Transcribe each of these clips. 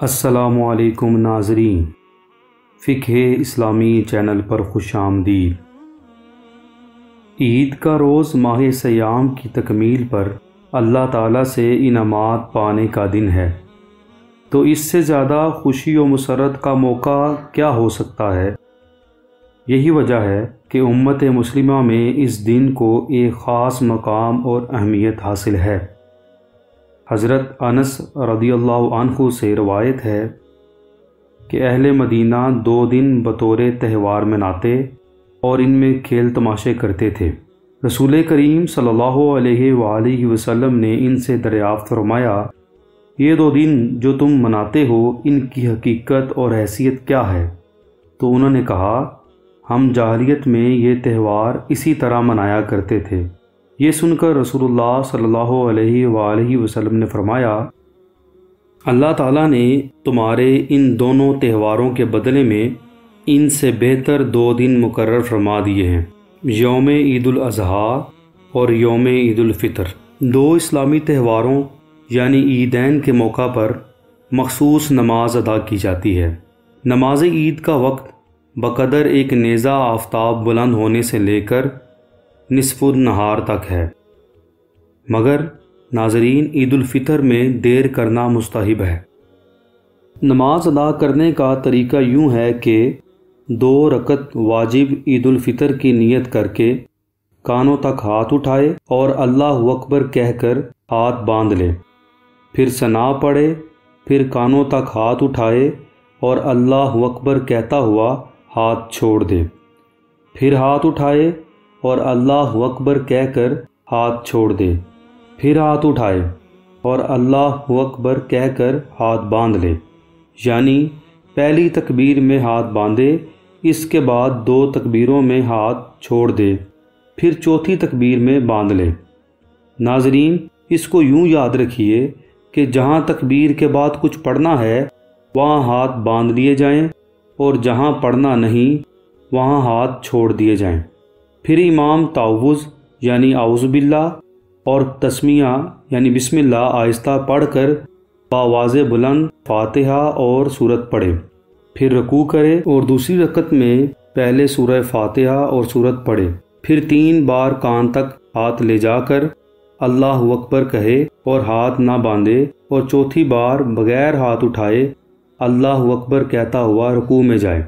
السلام علیکم ناظرین، فقہ اسلامی چینل پر خوش آمدید۔ عید کا روز ماہ سیام کی تکمیل پر اللہ تعالیٰ سے انعامات پانے کا دن ہے، تو اس سے زیادہ خوشی و مسرت کا موقع کیا ہو سکتا ہے۔ یہی وجہ ہے کہ امت مسلمہ میں اس دن کو ایک خاص مقام اور اہمیت حاصل ہے۔ حضرت انس رضی اللہ عنہ سے روایت ہے کہ اہل مدینہ 2 دن بطور تہوار مناتے اور ان میں کھیل تماشے کرتے تھے۔ رسول کریم صلی اللہ علیہ وآلہ وسلم نے ان سے دریافت فرمایا، یہ 2 دن جو تم مناتے ہو ان کی حقیقت اور حیثیت کیا ہے؟ تو انہوں نے کہا، ہم جاہلیت میں یہ تہوار اسی طرح منایا کرتے تھے۔ یہ سن کر رسول اللہ صلی اللہ علیہ وآلہ وسلم نے فرمایا، اللہ تعالیٰ نے تمہارے ان دونوں تہواروں کے بدلے میں ان سے بہتر 2 دن مقرر فرما دیے ہیں، یوم عید الاضحیٰ اور یوم عید الفطر۔ 2 اسلامی تہواروں یعنی عیدین کے موقع پر مخصوص نماز ادا کی جاتی ہے۔ نماز عید کا وقت بقدر ایک نیزہ آفتاب بلند ہونے سے لے کر نصف النہار تک ہے، مگر ناظرین عید الفطر میں دیر کرنا مستحب ہے۔ نماز ادا کرنے کا طریقہ یوں ہے کہ 2 رکعت واجب عید الفطر کی نیت کر کے کانوں تک ہاتھ اٹھائے اور اللہ اکبر کہہ کر ہاتھ باندھ لے، پھر ثنا پڑھے، پھر کانوں تک ہاتھ اٹھائے اور اللہ اکبر کہتا ہوا ہاتھ چھوڑ دے، پھر ہاتھ اٹھائے اور اللہ اکبر کہہ کر ہاتھ چھوڑ دے، پھر ہاتھ اٹھائے اور اللہ اکبر کہہ کر ہاتھ باندھ لے، یعنی پہلی تکبیر میں ہاتھ باندھے، اس کے بعد 2 تکبیروں میں ہاتھ چھوڑ دے، پھر چوتھی تکبیر میں باندھ لے۔ ناظرین، اس کو یوں یاد رکھیے کہ جہاں تکبیر کے بعد کچھ پڑھنا ہے وہاں ہاتھ باندھ لیے جائیں اور جہاں پڑھنا نہیں وہاں ہاتھ چھوڑ دیے جائیں۔ پھر امام تعوذ یعنی اعوذ باللہ اور تسمیہ یعنی بسم اللہ آہستہ پڑھ کر بآواز بلند فاتحہ اور سورت پڑھے، پھر رکوع کرے اور دوسری رکعت میں پہلے سورہ فاتحہ اور سورت پڑھے، پھر 3 بار کان تک ہاتھ لے جا کر اللہ اکبر کہے اور ہاتھ نہ باندھے، اور چوتھی بار بغیر ہاتھ اٹھائے اللہ اکبر کہتا ہوا رکوع میں جائے۔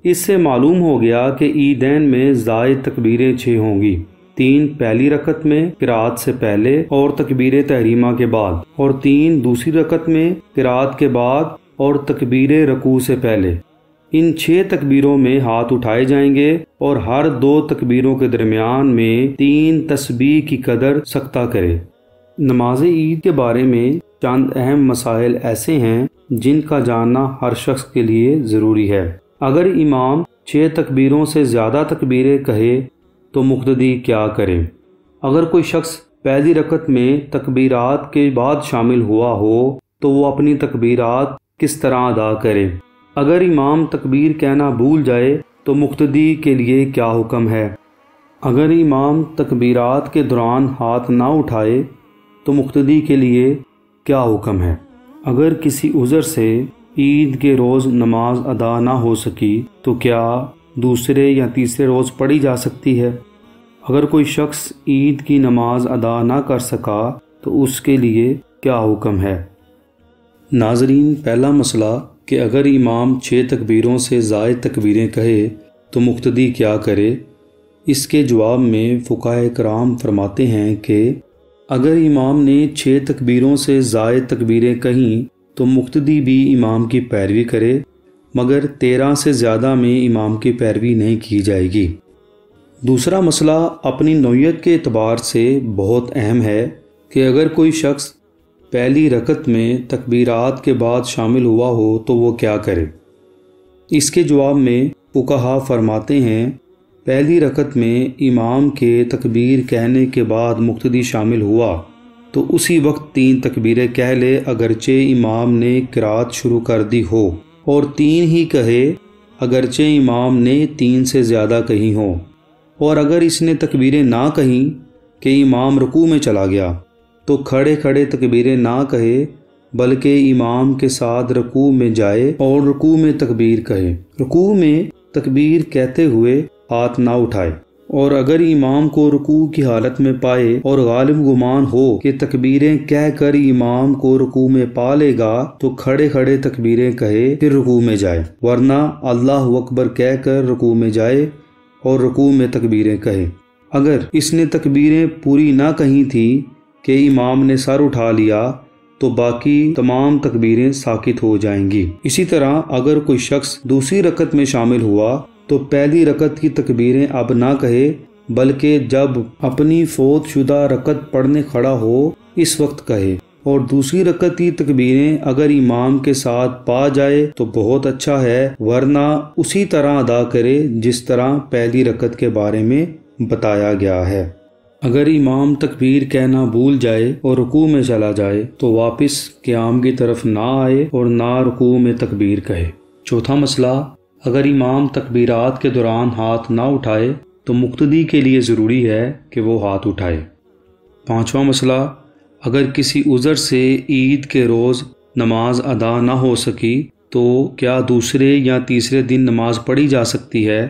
اس سے معلوم ہو گیا کہ عیدین میں زائد تکبیریں 6 ہوں گی، 3 پہلی رکعت میں قرأت سے پہلے اور تکبیر تحریمہ کے بعد، اور 3 دوسری رکعت میں قرأت کے بعد اور تکبیر رکوع سے پہلے۔ ان 6 تکبیروں میں ہاتھ اٹھائے جائیں گے اور ہر 2 تکبیروں کے درمیان میں 3 تسبیح کی قدر سکتہ کرے۔ نماز عید کے بارے میں چند اہم مسائل ایسے ہیں جن کا جاننا ہر شخص کے لیے ضروری ہے۔ اگر امام 6 تکبیروں سے زیادہ تکبیریں کہے تو مقتدی کیا کرے؟ اگر کوئی شخص پہلی رکعت میں تکبیرات کے بعد شامل ہوا ہو تو وہ اپنی تکبیرات کس طرح ادا کرے؟ اگر امام تکبیر کہنا بھول جائے تو مقتدی کے لیے کیا حکم ہے؟ اگر امام تکبیرات کے دوران ہاتھ نہ اٹھائے تو مقتدی کے لیے کیا حکم ہے؟ اگر کسی عذر سے عید کے روز نماز ادا نہ ہو سکی تو کیا دوسرے یا تیسرے روز پڑھی جا سکتی ہے؟ اگر کوئی شخص عید کی نماز ادا نہ کر سکا تو اس کے لیے کیا حکم ہے؟ ناظرین، پہلا مسئلہ کہ اگر امام 6 تکبیروں سے زائد تکبیریں کہے تو مقتدی کیا کرے؟ اس کے جواب میں فقہاء کرام فرماتے ہیں کہ اگر امام نے 6 تکبیروں سے زائد تکبیریں کہیں تو مقتدی بھی امام کی پیروی کرے، مگر 13 سے زیادہ میں امام کی پیروی نہیں کی جائے گی۔ دوسرا مسئلہ اپنی نوعیت کے اعتبار سے بہت اہم ہے کہ اگر کوئی شخص پہلی رکعت میں تکبیرات کے بعد شامل ہوا ہو تو وہ کیا کرے؟ اس کے جواب میں فقہا فرماتے ہیں، پہلی رکعت میں امام کے تکبیر کہنے کے بعد مقتدی شامل ہوا تو اسی وقت 3 تکبیریں کہہ لے، اگرچہ امام نے قرأت شروع کر دی ہو، اور 3 ہی کہے اگرچہ امام نے 3 سے زیادہ کہی ہوں، اور اگر اس نے تکبیریں نہ کہیں کہ امام رکوع میں چلا گیا تو کھڑے کھڑے تکبیریں نہ کہے بلکہ امام کے ساتھ رکوع میں جائے اور رکوع میں تکبیر کہے۔ رکوع میں تکبیر کہتے ہوئے ہاتھ نہ اٹھائے، اور اگر امام کو رکوع کی حالت میں پائے اور غالب گمان ہو کہ تکبیریں کہہ کر امام کو رکوع میں پا لے گا تو کھڑے کھڑے تکبیریں کہے پھر رکوع میں جائے، ورنہ اللہ اکبر کہہ کر رکوع میں جائے اور رکوع میں تکبیریں کہے۔ اگر اس نے تکبیریں پوری نہ کہی تھیں کہ امام نے سر اٹھا لیا تو باقی تمام تکبیریں ساکت ہو جائیں گی۔ اسی طرح اگر کوئی شخص دوسری رکعت میں شامل ہوا تو پہلی رکعت کی تکبیریں اب نہ کہے، بلکہ جب اپنی فوت شدہ رکعت پڑھنے کھڑا ہو اس وقت کہے، اور دوسری رکعت کی تکبیریں اگر امام کے ساتھ پا جائے تو بہت اچھا ہے، ورنہ اسی طرح ادا کرے جس طرح پہلی رکعت کے بارے میں بتایا گیا ہے۔ اگر امام تکبیر کہنا بھول جائے اور رکوع میں چلا جائے تو واپس قیام کی طرف نہ آئے اور نہ رکوع میں تکبیر کہے۔ چوتھا مسئلہ، اگر امام تکبیرات کے دوران ہاتھ نہ اٹھائے تو مقتدی کے لیے ضروری ہے کہ وہ ہاتھ اٹھائے۔ پانچواں مسئلہ، اگر کسی عذر سے عید کے روز نماز ادا نہ ہو سکی تو کیا دوسرے یا تیسرے دن نماز پڑھی جا سکتی ہے؟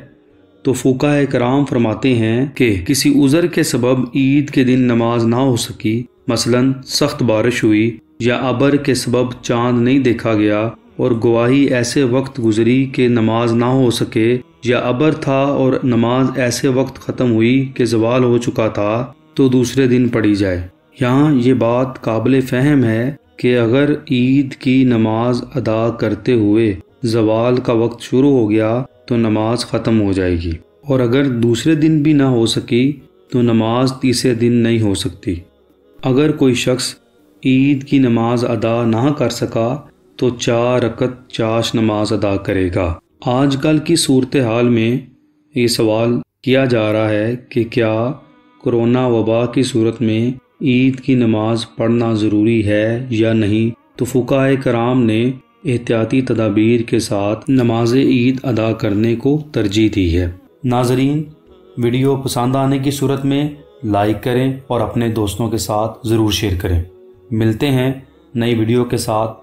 تو فقہاء کرام فرماتے ہیں کہ کسی عذر کے سبب عید کے دن نماز نہ ہو سکی، مثلا سخت بارش ہوئی یا ابر کے سبب چاند نہیں دیکھا گیا اور گواہی ایسے وقت گزری کہ نماز نہ ہو سکے، یا ابر تھا اور نماز ایسے وقت ختم ہوئی کہ زوال ہو چکا تھا، تو دوسرے دن پڑھی جائے۔ یہاں یہ بات قابل فہم ہے کہ اگر عید کی نماز ادا کرتے ہوئے زوال کا وقت شروع ہو گیا تو نماز ختم ہو جائے گی، اور اگر دوسرے دن بھی نہ ہو سکی تو نماز تیسرے دن نہیں ہو سکتی۔ اگر کوئی شخص عید کی نماز ادا نہ کر سکا تو 4 رکعت چاش نماز ادا کرے گا۔ آج کل کی صورتحال میں یہ سوال کیا جا رہا ہے کہ کیا کرونا وبا کی صورت میں عید کی نماز پڑھنا ضروری ہے یا نہیں، تو فقہاء کرام نے احتیاطی تدابیر کے ساتھ نماز عید ادا کرنے کو ترجیح دی ہے۔ ناظرین، ویڈیو پسند آنے کی صورت میں لائک کریں اور اپنے دوستوں کے ساتھ ضرور شیئر کریں۔ ملتے ہیں نئی ویڈیو کے ساتھ،